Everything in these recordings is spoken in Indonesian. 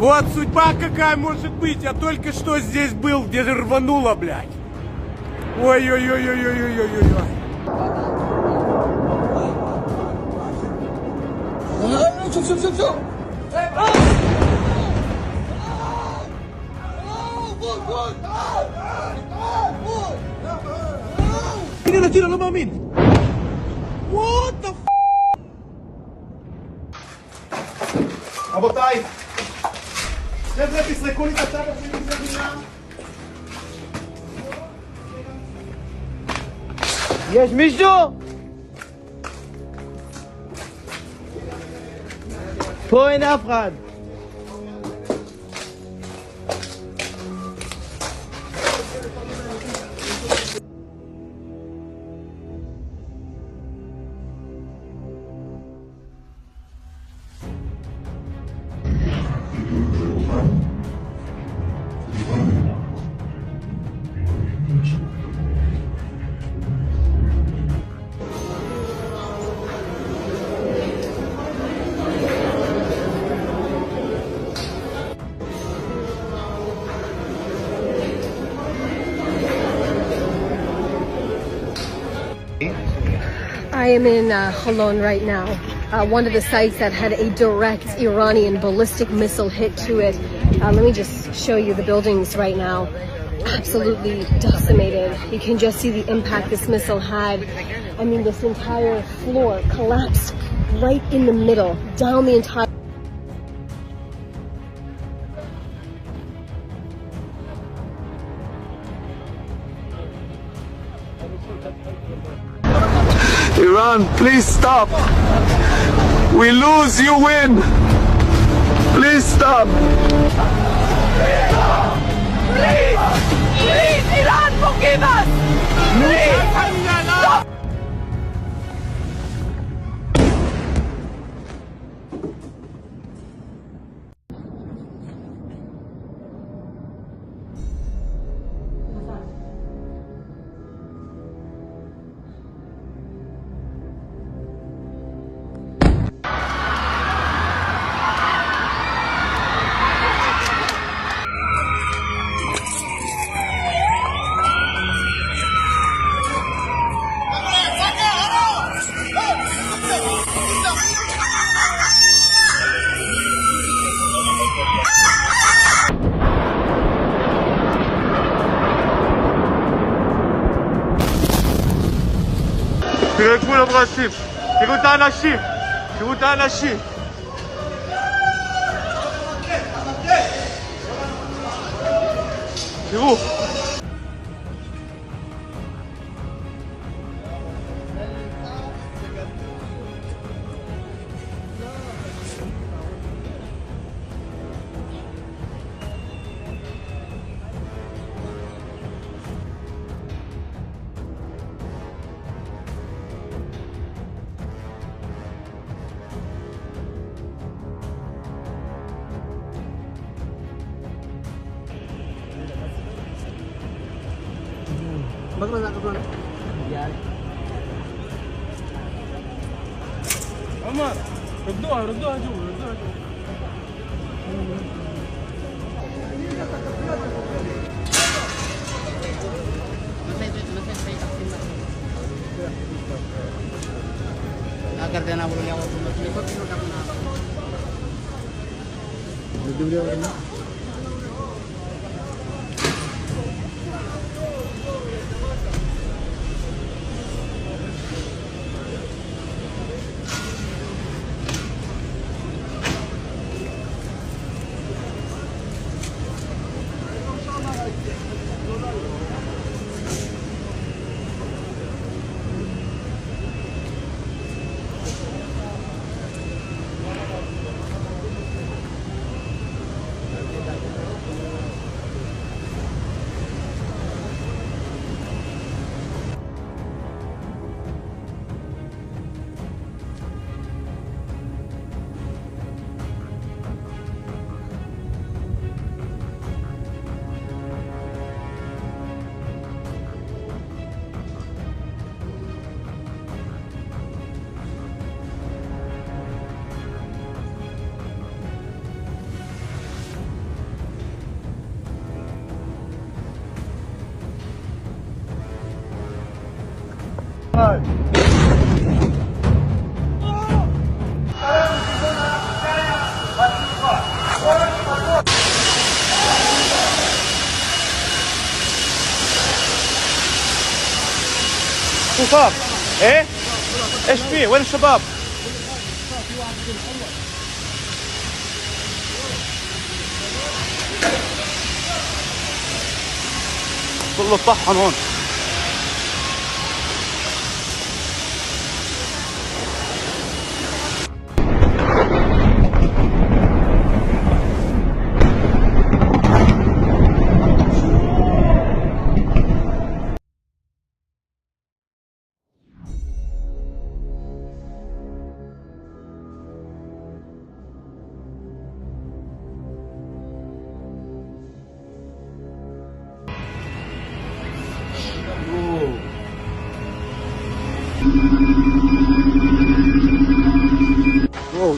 Вот судьба какая может быть. Я только что здесь был, где рвануло, блядь. Ой-ой-ой-ой-ой-ой-ой-ой. Все. Tira, no mames. What the f***? רבותיי, חבר'ה, תסרקו לי את הצד השני של המדינה. יש מישהו? פה אין אף אחד. I am in Holon right now, one of the sites that had a direct Iranian ballistic missile hit to it. Let me just show you the buildings right now. Absolutely decimated. You can just see the impact this missile had. I mean, this entire floor collapsed right in the middle, down the entire... Iran, please stop. We lose, you win. Please stop. Please, Iran, forgive us. Please, stop. תראו את כולם רצים, תראו את האנשים, תראו את האנשים. תראו. عمر ردوها جوا ردوها جوا. अगर देना बोलो वो אחד. شباب ايه ايش فيه وين الشباب كله طحن هون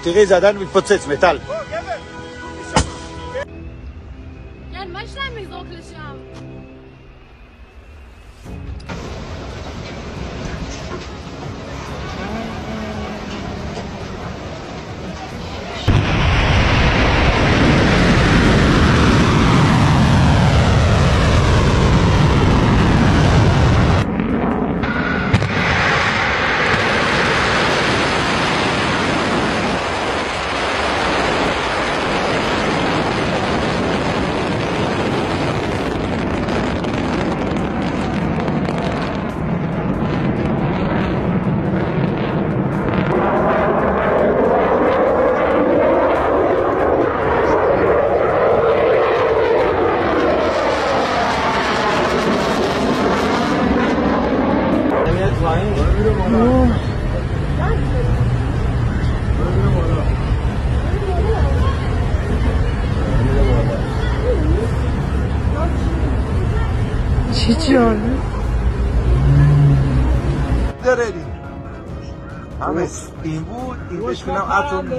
תראי, זה עדיין מתפוצץ, מטל. כן, מה יש להם לזרוק לשם? دراری همه این بود این بشکنم اتمی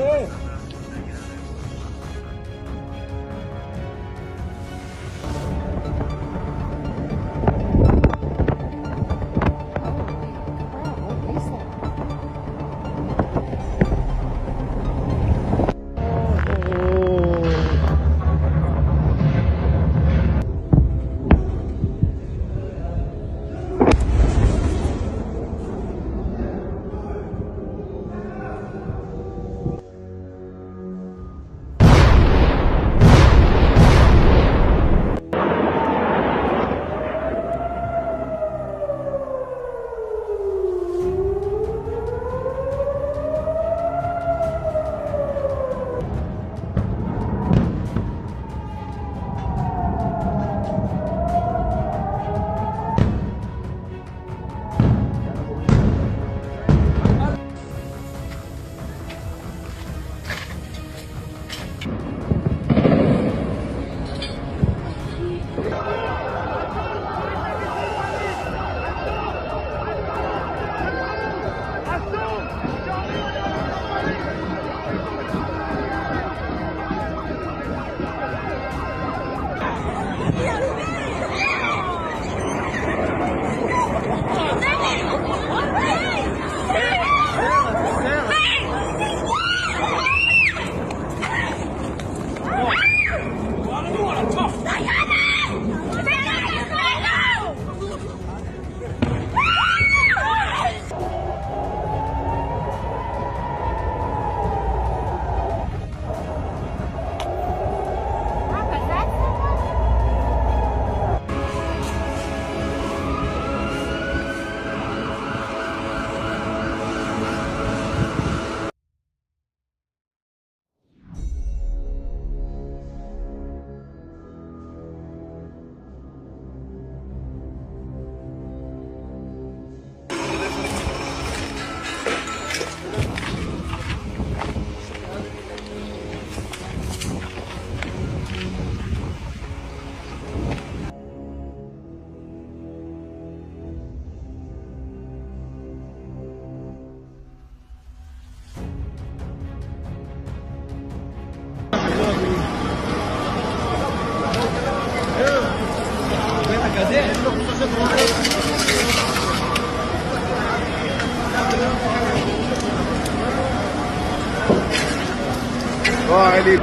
عليك.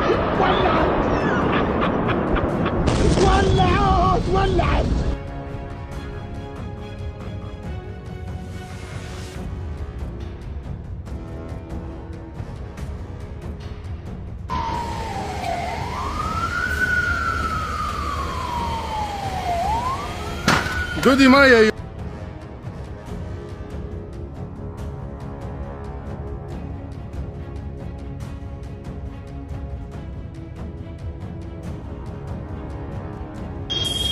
دودي مايا.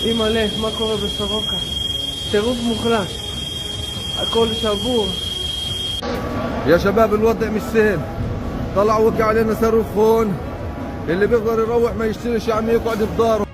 אימא'לה, מה קורה בסורוקה? טירוף מוחלט. הכל שבור. يا شباب الوضع مش سهل. طلع وقع علينا صاروخ هون. اللي بيقدر يروح ما يشتريش يا عمي يقعد بداره.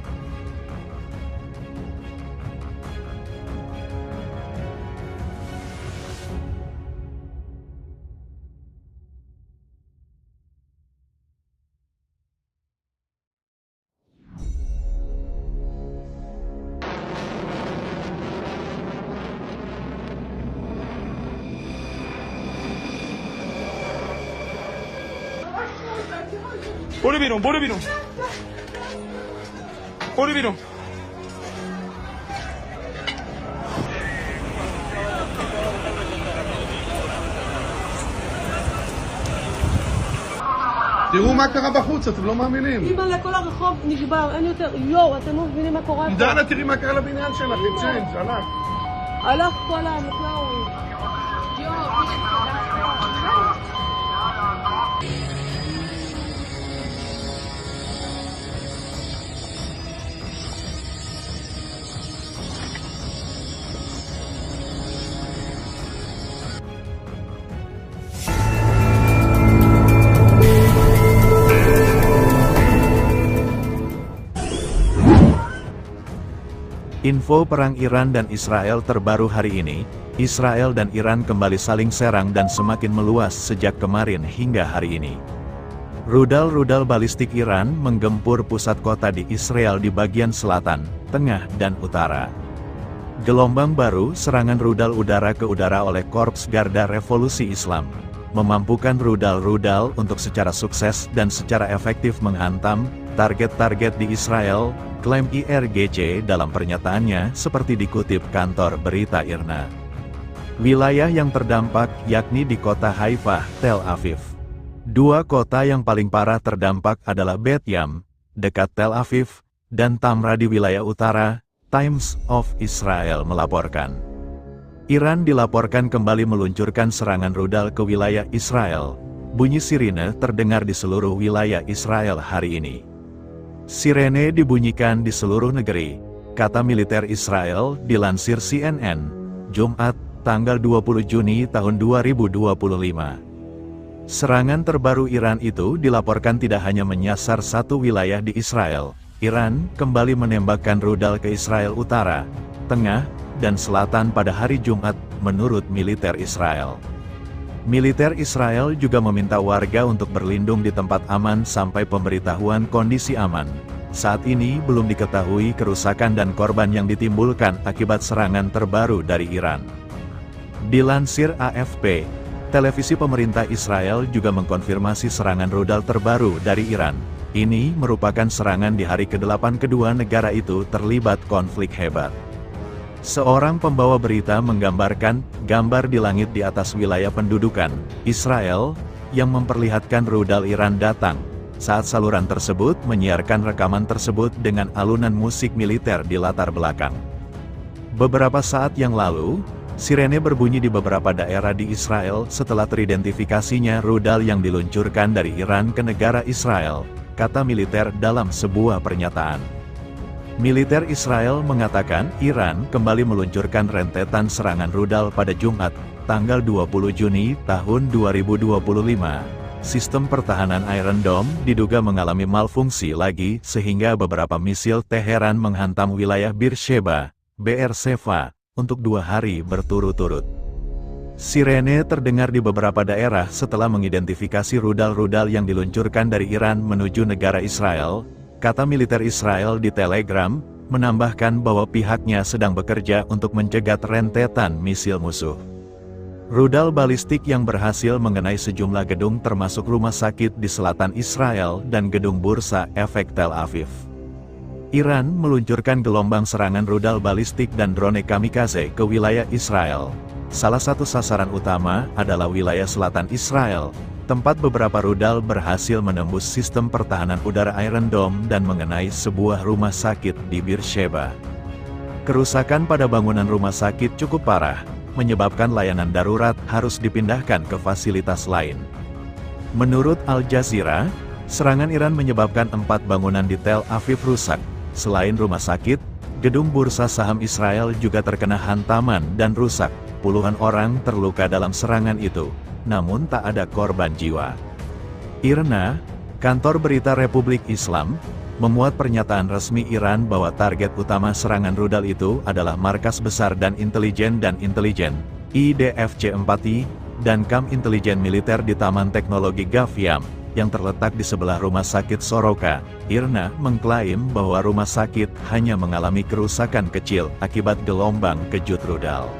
Boliviano, Boliviano. Boliviano. תראו מה קרה בחוץ, אתם לא מאמינים. אימא'לה, כל הרחוב נשבר, אין יותר, יואו, אתם לא מבינים מה קורה פה. דנה, תראי מה קרה לבניין שלך, עם צ'יינג', הלך. הלך כל המקלאווי. Info perang Iran dan Israel terbaru hari ini, Israel dan Iran kembali saling serang dan semakin meluas sejak kemarin hingga hari ini. Rudal-rudal balistik Iran menggempur pusat kota di Israel di bagian selatan, tengah dan utara. Gelombang baru serangan rudal udara ke udara oleh Korps Garda Revolusi Islam, memampukan rudal-rudal untuk secara sukses dan secara efektif menghantam target-target di Israel, klaim IRGC dalam pernyataannya seperti dikutip kantor berita IRNA. Wilayah yang terdampak yakni di kota Haifa, Tel Aviv. Dua kota yang paling parah terdampak adalah Bet Yam, dekat Tel Aviv, dan Tamra di wilayah utara, Times of Israel melaporkan. Iran dilaporkan kembali meluncurkan serangan rudal ke wilayah Israel. Bunyi sirine terdengar di seluruh wilayah Israel hari ini. Sirene dibunyikan di seluruh negeri, kata militer Israel dilansir CNN, Jumat, tanggal 20 Juni tahun 2025. Serangan terbaru Iran itu dilaporkan tidak hanya menyasar satu wilayah di Israel. Iran kembali menembakkan rudal ke Israel Utara, Tengah, dan Selatan pada hari Jumat, menurut militer Israel. Militer Israel juga meminta warga untuk berlindung di tempat aman sampai pemberitahuan kondisi aman. Saat ini belum diketahui kerusakan dan korban yang ditimbulkan akibat serangan terbaru dari Iran. Dilansir AFP, televisi pemerintah Israel juga mengkonfirmasi serangan rudal terbaru dari Iran. Ini merupakan serangan di hari ke-8 kedua negara itu terlibat konflik hebat. Seorang pembawa berita menggambarkan gambar di langit di atas wilayah pendudukan Israel yang memperlihatkan rudal Iran datang, saat saluran tersebut menyiarkan rekaman tersebut dengan alunan musik militer di latar belakang. Beberapa saat yang lalu, sirene berbunyi di beberapa daerah di Israel setelah teridentifikasinya rudal yang diluncurkan dari Iran ke negara Israel, kata militer dalam sebuah pernyataan. Militer Israel mengatakan Iran kembali meluncurkan rentetan serangan rudal pada Jumat, tanggal 20 Juni tahun 2025. Sistem pertahanan Iron Dome diduga mengalami malfungsi lagi sehingga beberapa misil Teheran menghantam wilayah Beersheba, Beersheva, untuk 2 hari berturut-turut. Sirene terdengar di beberapa daerah setelah mengidentifikasi rudal-rudal yang diluncurkan dari Iran menuju negara Israel. Kata militer Israel di Telegram, menambahkan bahwa pihaknya sedang bekerja untuk mencegat rentetan misil musuh. Rudal balistik yang berhasil mengenai sejumlah gedung termasuk rumah sakit di selatan Israel dan gedung bursa efek Tel Aviv. Iran meluncurkan gelombang serangan rudal balistik dan drone kamikaze ke wilayah Israel. Salah satu sasaran utama adalah wilayah selatan Israel, tempat beberapa rudal berhasil menembus sistem pertahanan udara Iron Dome dan mengenai sebuah rumah sakit di Beersheba. Kerusakan pada bangunan rumah sakit cukup parah, menyebabkan layanan darurat harus dipindahkan ke fasilitas lain. Menurut Al Jazeera, serangan Iran menyebabkan 4 bangunan di Tel Aviv rusak. Selain rumah sakit, gedung bursa saham Israel juga terkena hantaman dan rusak. Puluhan orang terluka dalam serangan itu, namun tak ada korban jiwa. IRNA, kantor berita Republik Islam, memuat pernyataan resmi Iran bahwa target utama serangan rudal itu adalah markas besar dan intelijen IDF-C4I, dan kamp intelijen militer di Taman Teknologi Gaviam, yang terletak di sebelah rumah sakit Soroka. IRNA mengklaim bahwa rumah sakit hanya mengalami kerusakan kecil akibat gelombang kejut rudal.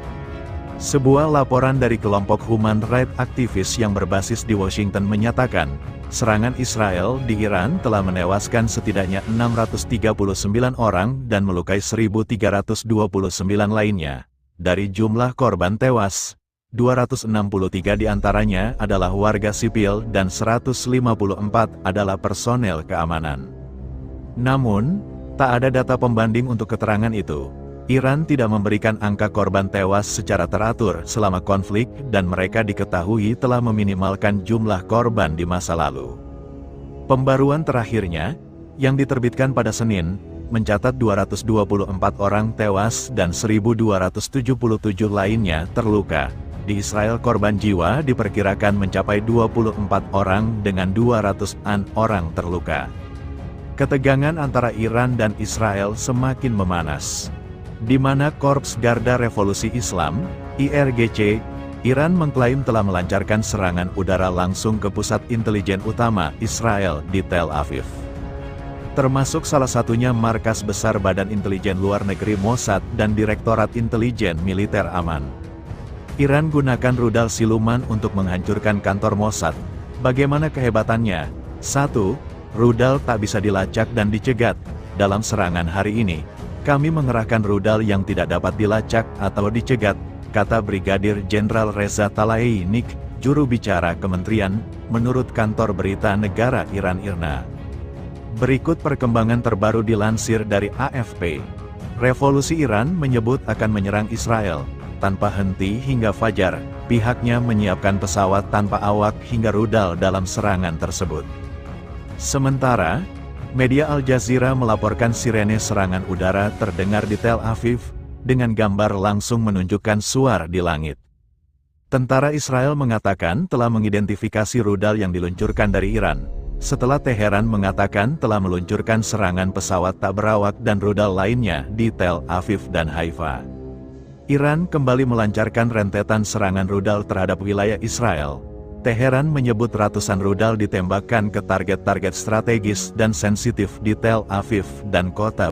Sebuah laporan dari kelompok human rights aktivis yang berbasis di Washington menyatakan, serangan Israel di Iran telah menewaskan setidaknya 639 orang dan melukai 1.329 lainnya. Dari jumlah korban tewas, 263 diantaranya adalah warga sipil dan 154 adalah personel keamanan. Namun, tak ada data pembanding untuk keterangan itu. Iran tidak memberikan angka korban tewas secara teratur selama konflik dan mereka diketahui telah meminimalkan jumlah korban di masa lalu. Pembaruan terakhirnya, yang diterbitkan pada Senin, mencatat 224 orang tewas dan 1.277 lainnya terluka. Di Israel korban jiwa diperkirakan mencapai 24 orang dengan 200-an orang terluka. Ketegangan antara Iran dan Israel semakin memanas. Di mana Korps Garda Revolusi Islam, IRGC, Iran mengklaim telah melancarkan serangan udara langsung ke pusat intelijen utama Israel di Tel Aviv. Termasuk salah satunya markas besar Badan Intelijen Luar Negeri Mossad dan Direktorat Intelijen Militer Aman. Iran gunakan rudal siluman untuk menghancurkan kantor Mossad. Bagaimana kehebatannya? 1. Rudal tak bisa dilacak dan dicegat. Dalam serangan hari ini, kami mengerahkan rudal yang tidak dapat dilacak atau dicegat, kata Brigadir Jenderal Reza Talaynik, juru bicara kementerian, menurut kantor berita negara Iran IRNA. Berikut perkembangan terbaru dilansir dari AFP. Revolusi Iran menyebut akan menyerang Israel tanpa henti hingga fajar. Pihaknya menyiapkan pesawat tanpa awak hingga rudal dalam serangan tersebut. Sementara, media Al Jazeera melaporkan sirene serangan udara terdengar di Tel Aviv, dengan gambar langsung menunjukkan suar di langit. Tentara Israel mengatakan telah mengidentifikasi rudal yang diluncurkan dari Iran, setelah Teheran mengatakan telah meluncurkan serangan pesawat tak berawak dan rudal lainnya di Tel Aviv dan Haifa. Iran kembali melancarkan rentetan serangan rudal terhadap wilayah Israel. Teheran menyebut ratusan rudal ditembakkan ke target-target strategis dan sensitif di Tel Aviv dan kota